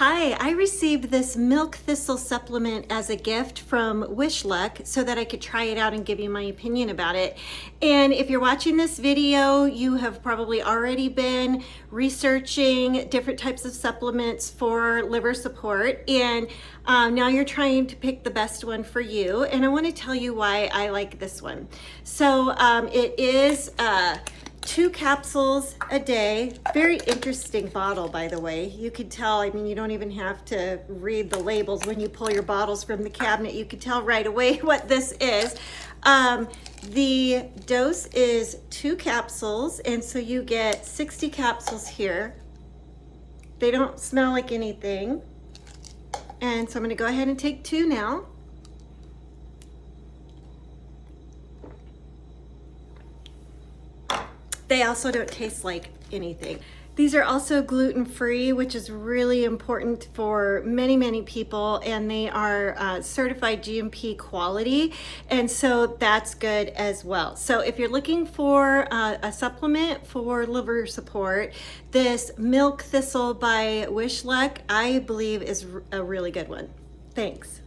Hi, I received this milk thistle supplement as a gift from Wishluck so that I could try it out and give you my opinion about it. And if you're watching this video, you have probably already been researching different types of supplements for liver support, and now you're trying to pick the best one for you. And I want to tell you why I like this one. So it is 2 capsules a day. Very interesting bottle, by the way. You can tell, I mean, you don't even have to read the labels when you pull your bottles from the cabinet. You can tell right away what this is. The dose is 2 capsules, and so you get 60 capsules here. They don't smell like anything. And so I'm gonna go ahead and take 2 now. They also don't taste like anything. These are also gluten-free, which is really important for many, many people, and they are certified GMP quality, and so that's good as well. So if you're looking for a supplement for liver support, this Milk Thistle by Wishluck, I believe, is a really good one. Thanks.